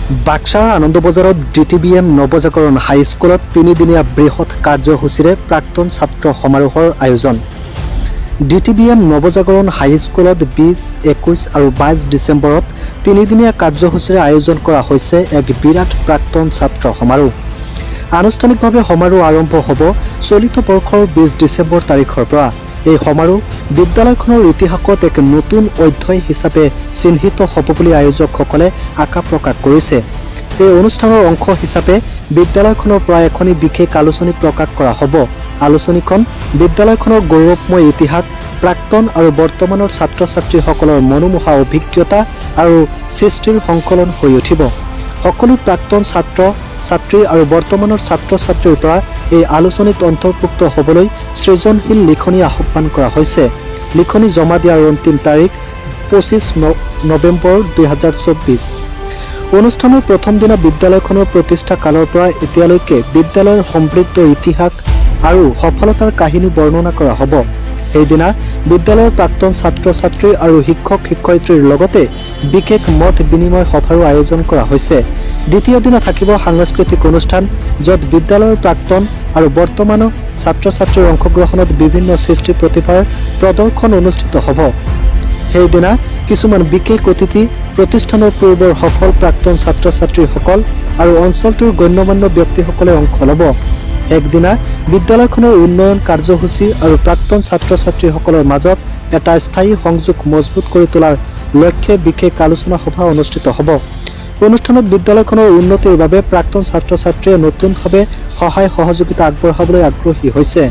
বাক্সাৰ আনন্দবজাৰত DTBM নৱজাগৰণ হাইস্কুলত তিনিদিনীয়া বৃহৎ কাৰ্যসূচীৰে প্ৰাক্তন ছাত্ৰ সমাৰোহৰ আয়োজন। DTBM নৱজাগৰণ হাইস্কুলত 20, 21 আৰু 22 ডিচেম্বৰত তিনিদিনীয়া কাৰ্যসূচীৰে আয়োজন কৰা হৈছে এক বিৰাট প্ৰাক্তন ছাত্ৰ সমাৰোহ। আনুষ্ঠানিকভাৱে সমাৰোহ আৰম্ভ হ'ব চলিত বৰ্ষৰ 20 ডিচেম্বৰ তাৰিখৰ পৰা। এই সমাৰোহ বিদ্যালয়খনৰ ইতিহাসত এক নতুন অধ্যায় হিচাপে চিহ্নিত হ'ব বুলি আয়োজকসকলে আশা প্ৰকাশ কৰিছে। এই অনুষ্ঠানৰ অংশ হিচাপে বিদ্যালয়খনৰ পৰা এখন বিশেষ আলোচনী প্ৰকাশ কৰা হ'ব। আলোচনীখন বিদ্যালয়খনৰ গৌৰৱময় ইতিহাস, প্ৰাক্তন আৰু বৰ্তমানৰ ছাত্ৰ ছাত্ৰীসকলৰ মনোমোহা অভিজ্ঞতা আৰু সৃষ্টিৰ সংকলন হৈ উঠিব। সকলো প্ৰাক্তন ছাত্ৰ ছাত্ৰী আৰু বৰ্তমানৰ ছাত্ৰ ছাত্ৰীৰ পৰা এই আলোচনীত অন্তৰ্ভুক্ত হ'বলৈ সৃজনশীল লিখনি আহ্বান কৰা হৈছে। লিখনি জমা দিয়াৰ অন্তিম তাৰিখ 25 নৱেম্বৰ 2024। অনুষ্ঠানৰ প্ৰথম দিনা বিদ্যালয়খনৰ প্ৰতিষ্ঠা কালৰ পৰা এতিয়ালৈকে বিদ্যালয়ৰ সমৃদ্ধ ইতিহাস আৰু সফলতাৰ কাহিনী বৰ্ণনা কৰা হ'ব। সেইদিনা বিদ্যালয়ৰ প্ৰাক্তন ছাত্ৰ ছাত্ৰী আৰু শিক্ষক শিক্ষয়িত্ৰীৰ লগতে বিশেষ মত বিনিময় সভাৰো আয়োজন কৰা হৈছে। দ্বিতীয় দিনা থাকিব সাংস্কৃতিক অনুষ্ঠান, য'ত বিদ্যালয়ৰ প্ৰাক্তন আৰু বৰ্তমানৰ ছাত্ৰ ছাত্ৰীৰ অংশগ্ৰহণত বিভিন্ন সৃষ্টি প্ৰতিভাৰ প্ৰদৰ্শন অনুষ্ঠিত হ'ব। সেইদিনা কিছুমান বিশেষ অতিথি, প্ৰতিষ্ঠানৰ পূৰ্বৰ সফল প্ৰাক্তন ছাত্ৰ ছাত্ৰীসকল আৰু অঞ্চলটোৰ গণ্যমান্য ব্যক্তিসকলে অংশ ল'ব। একদিনা বিদ্যালয়খনৰ উন্নয়ন কাৰ্যসূচী আৰু প্ৰাক্তন ছাত্ৰ ছাত্ৰীসকলৰ মাজত এটা স্থায়ী সংযোগ মজবুত কৰি তোলাৰ লক্ষ্যে বিশেষ আলোচনা সভা অনুষ্ঠিত হ'ব। অনুষ্ঠানত বিদ্যালয়খনৰ উন্নতিৰ বাবে প্ৰাক্তন ছাত্ৰ ছাত্ৰীয়ে নতুনভাৱে সহায় সহযোগিতা আগবঢ়াবলৈ আগ্ৰহী হৈছে।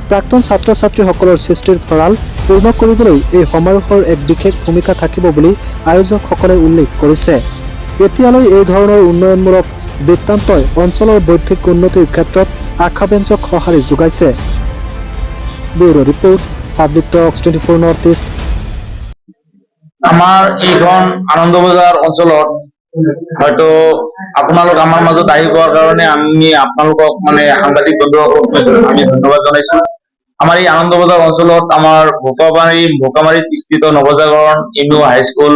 প্ৰাক্তন ছাত্ৰ ছাত্ৰীসকলৰ সৃষ্টিৰ ভঁৰাল পূৰ্ণ কৰিবলৈ এই সমাৰোহৰ এক বিশেষ ভূমিকা থাকিব বুলি আয়োজকসকলে উল্লেখ কৰিছে। এতিয়ালৈ এই ধৰণৰ উন্নয়নমূলক বৃত্তান্তই অঞ্চলৰ বৌদ্ধিক উন্নতিৰ ক্ষেত্ৰত আশাব্যঞ্জক সঁহাৰি যোগাইছে। ব্যুৰো ৰিপৰ্ট, পাব্লিক টক্স 24 নৰ্থ ইষ্ট। আমাৰ এইখন আনন্দবজাৰ অঞ্চলত হয়তো আপোনালোক আমাৰ মাজত আহি পোৱাৰ কাৰণে আমি আপোনালোকক সাংবাদিক বন্ধুসকলক আমি ধন্যবাদ জনাইছো। আমাৰ এই আনন্দবজাৰ অঞ্চলত আমাৰ ভোকামাৰীত স্থিত নৱজাগৰণ MU হাইস্কুল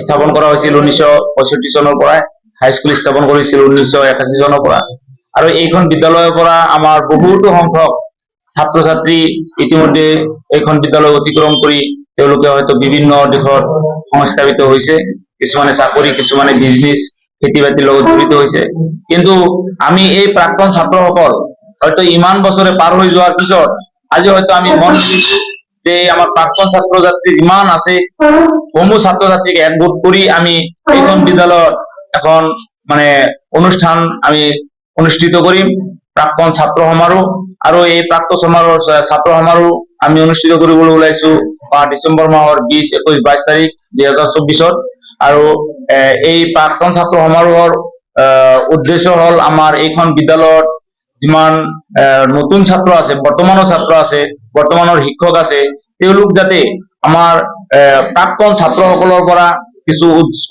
স্থাপন কৰা হৈছিল 1965 চনৰ পৰা। হাইস্কুল স্থাপন কৰিছিল 1981 চনৰ পৰা। আৰু এইখন বিদ্যালয়ৰ পৰা আমাৰ বহুতো সংখ্যক ছাত্ৰ ছাত্ৰী ইতিমধ্যে এইখন বিদ্যালয় অতিক্ৰম কৰি তেওঁলোকে হয়তো বিভিন্ন দিশত সংস্থাপিত হৈছে। কিছুমানে চাকৰি, কিছুমানে বিজনেছ, খেতি বাতিৰ লগত জড়িত হৈছে। কিন্তু আমি এই প্ৰাক্তন ছাত্ৰসকল হয়তো ইমান বছৰে পাৰ হৈ যোৱাৰ পিছত আজি হয়তো আমি মন কৰিছো যে আমাৰ প্ৰাক্তন ছাত্ৰ ছাত্ৰী যিমান আছে সমূহ ছাত্ৰ ছাত্ৰীক একগোট কৰি আমি এইখন বিদ্যালয়ত এখন অনুষ্ঠান আমি অনুষ্ঠিত কৰিম, প্ৰাক্তন ছাত্ৰ সমাৰোহ। আৰু এই প্ৰাক্তন ছাত্ৰ সমাৰোহ আমি অনুষ্ঠিত কৰিবলৈ ওলাইছো ডিচেম্বৰ মাহৰ 20, 21, 22 তাৰিখ 2024। আৰু এই প্ৰাক্তন ছাত্ৰ সমাৰোহৰ উদ্দেশ্য হ'ল আমাৰ এইখন বিদ্যালয়ত যিমান নতুন ছাত্ৰ আছে, বৰ্তমানৰ ছাত্ৰ আছে, বৰ্তমানৰ শিক্ষক আছে, তেওঁলোক যাতে আমাৰ প্ৰাক্তন ছাত্ৰসকলৰ পৰা কিছু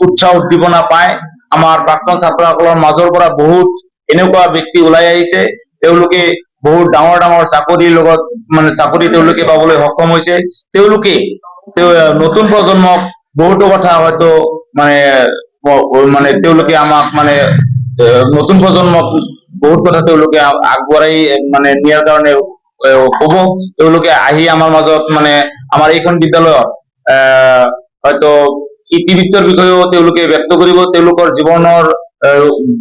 উৎসাহ উদ্দীপনা পায়। আমাৰ প্ৰাক্তন ছাত্ৰসকলৰ মাজৰ পৰা বহুত এনেকুৱা ব্যক্তি ওলাই আহিছে, তেওঁলোকে বহুত ডাঙৰ ডাঙৰ চাকৰিৰ লগত চাকৰি তেওঁলোকে পাবলৈ সক্ষম হৈছে। তেওঁলোকে নতুন প্ৰজন্মক বহুতো কথা হয়তো তেওঁলোকে আমাক নতুন প্ৰজন্মক বহুত কথা তেওঁলোকে আগবঢ়াই নিয়াৰ কাৰণে ক'ব। তেওঁলোকে আহি আমাৰ মাজত আমাৰ এইখন বিদ্যালয়ত হয়তো ইতিবৃত্তৰ বিষয়েও তেওঁলোকে ব্যক্ত কৰিব। তেওঁলোকৰ জীৱনৰ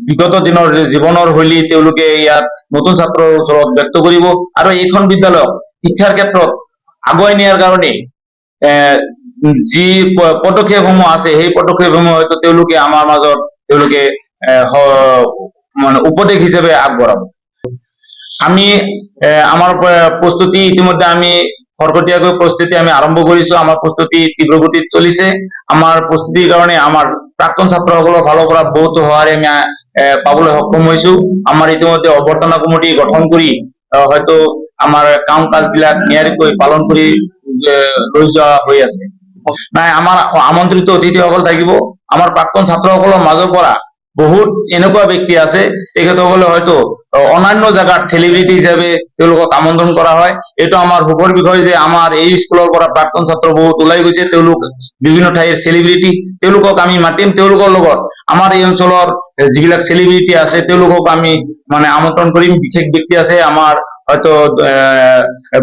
বিগত দিনৰ জীৱনৰ শৈলী তেওঁলোকে ইয়াত নতুন ছাত্ৰৰ ওচৰত ব্যক্ত কৰিব। আৰু এইখন বিদ্যালয়ক শিক্ষাৰ ক্ষেত্ৰত আগুৱাই নিয়াৰ কাৰণে যি পদক্ষেপসমূহ আছে সেই পদক্ষেপসমূহ হয়তো তেওঁলোকে আমাৰ মাজত তেওঁলোকে উপদেশ হিচাপে আগবঢ়াব। আমি আমাৰ প্ৰস্তুতি ইতিমধ্যে আমি খৰতকীয়াকৈ প্ৰস্তুতি আমি আৰম্ভ কৰিছো। আমাৰ প্ৰস্তুতি তীব্ৰ গতিত চলিছে। আমাৰ প্ৰস্তুতিৰ কাৰণে আমাৰ প্ৰাক্তন ছাত্ৰসকলৰ ফালৰ পৰা বহুতো সঁহাৰি আমি পাবলৈ সক্ষম হৈছো। আমাৰ ইতিমধ্যে অভ্যৰ্থনা কমিটি গঠন কৰি হয়তো আমাৰ কাম কাজবিলাক নিয়াৰিকৈ পালন কৰি লৈ যোৱা হৈ আছে। আমাৰ আমন্ত্ৰিত অতিথিসকল থাকিব। আমাৰ প্ৰাক্তন ছাত্ৰসকলৰ মাজৰ পৰা বহুত এনেকুৱা ব্যক্তি আছে তেখেতসকলে হয়তো অন্যান্য জায়গাত চেলিব্ৰিটি হিচাপে তেওঁলোকক আমন্ত্ৰণ কৰা হয়। এইটো আমাৰ সুখৰ বিষয় যে আমাৰ এই স্কুলৰ পৰা প্ৰাক্তন ছাত্ৰ বহুত ওলাই গৈছে, তেওঁলোক বিভিন্ন ঠাইৰ চেলিব্ৰিটি, তেওঁলোকক আমি মাতিম, তেওঁলোকৰ লগত আমাৰ এই অঞ্চলৰ যিবিলাক চেলিব্ৰিটি আছে তেওঁলোকক আমি মানে আমন্ত্ৰণ কৰিম। বিশেষ ব্যক্তি আছে আমাৰ হয়তো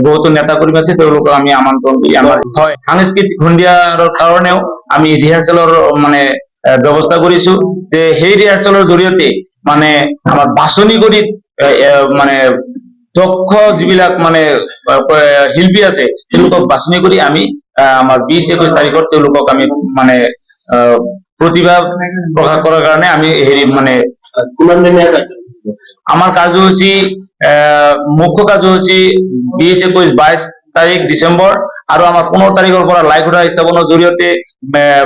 বহুতো নেতা কৰ্মী আছে, তেওঁলোকক আমি আমন্ত্ৰণ কৰি আমাৰ হয় সাংস্কৃতিক সন্ধিয়াৰ কাৰণেও আমি ৰিহাৰ্চেলৰ মানে ব্যৱস্থা কৰিছো, যে সেই ৰিহাৰ্চেলৰ জৰিয়তে মানে আমাৰ বাছনি কৰি মানে দক্ষ যিবিলাক মানে শিল্পী আছে তেওঁলোকক বাছনি কৰি আমি আমাৰ 20-21 তাৰিখত তেওঁলোকক আমি মানে প্ৰতিভা প্ৰকাশ কৰাৰ কাৰণে আমি হেৰি মানে আমাৰ কাৰ্যসূচী মুখ্য কাৰ্যসূচী 20-21-22 তাৰিখ ডিসেম্বৰ আৰু আমাৰ 15 তাৰিখৰ পৰা লাইভ উঠা স্থাপনৰ জৰিয়তে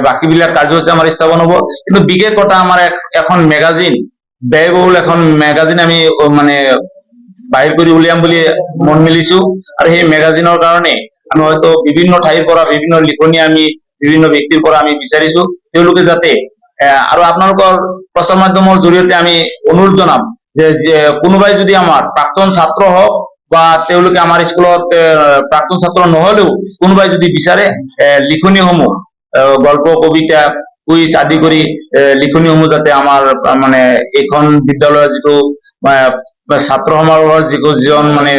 বাকীবিলাক কাৰ্যসূচী আমাৰ স্থাপন হ'ব। কিন্তু বিশেষ কথা আমাৰ এখন মেগাজিন, ব্যয়বহুল এখন মেগাজিন আমি মানে বাহিৰ কৰি উলিয়াম বুলি মন মেলিছো, আৰু সেই মেগাজিনৰ কাৰণে আমি হয়তো বিভিন্ন ঠাইৰ পৰা বিভিন্ন লিখনি আমি বিভিন্ন ব্যক্তিৰ পৰা আমি বিচাৰিছো, তেওঁলোকে যাতে আৰু আপোনালোকৰ প্ৰচাৰ মাধ্যমৰ জৰিয়তে আমি অনুৰোধ জনাম যে কোনোবাই যদি আমাৰ প্ৰাক্তন ছাত্ৰ হওক বা তেওঁলোকে আমাৰ স্কুলত প্ৰাক্তন ছাত্ৰ নহলেও কোনোবাই যদি বিচাৰে লিখনিসমূহ গল্প কবিতা কুইজ আদি কৰি লিখনিসমূহ যাতে আমাৰ মানে এইখন বিদ্যালয়ৰ যিটো ছাত্ৰ সমাৰোহৰ যিজন মানে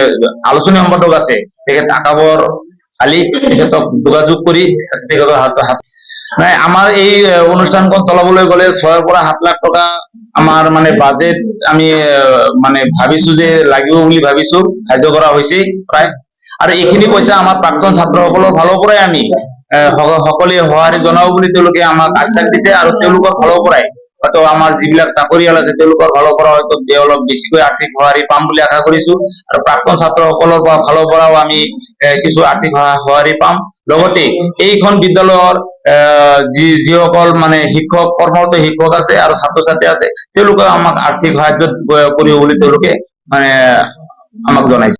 আলোচনী সম্পাদক আছে তেখেত আকাবৰ আলী, তেখেতক যোগাযোগ কৰি তেখেতৰ হাত নাই আমাৰ এই অনুষ্ঠানখন চলাবলৈ গ'লে 6 পৰা 7 লাখ টকা আমাৰ মানে বাজেট আমি মানে ভাবিছো যে লাগিব বুলি ভাবিছো, ধাৰ্য কৰা হৈছে প্ৰায়। আৰু এইখিনি পইচা আমাৰ প্ৰাক্তন ছাত্ৰসকলৰ ফালৰ পৰাই আমি সকলোৱে সঁহাৰি জনাব বুলি তেওঁলোকে আমাক আশ্বাস দিছে, আৰু তেওঁলোকৰ ফালৰ পৰাই হয়তো আমাৰ যিবিলাক চাকৰিয়াল আছে তেওঁলোকৰ ফালৰ পৰা হয়তো অলপ বেছিকৈ আৰ্থিক সঁহাৰি পাম বুলি আশা কৰিছো, আৰু প্ৰাক্তন ছাত্ৰসকলৰ ফালৰ পৰাও আমি কিছু আৰ্থিক সঁহাৰি পাম। লগতে এইখন বিদ্যালয়ৰ যিসকল মানে শিক্ষক কৰ্মৰত শিক্ষক আছে আৰু ছাত্ৰ ছাত্ৰী আছে তেওঁলোকে আমাক আৰ্থিক সাহায্য কৰিব বুলি তেওঁলোকে মানে আমাক জনাইছে।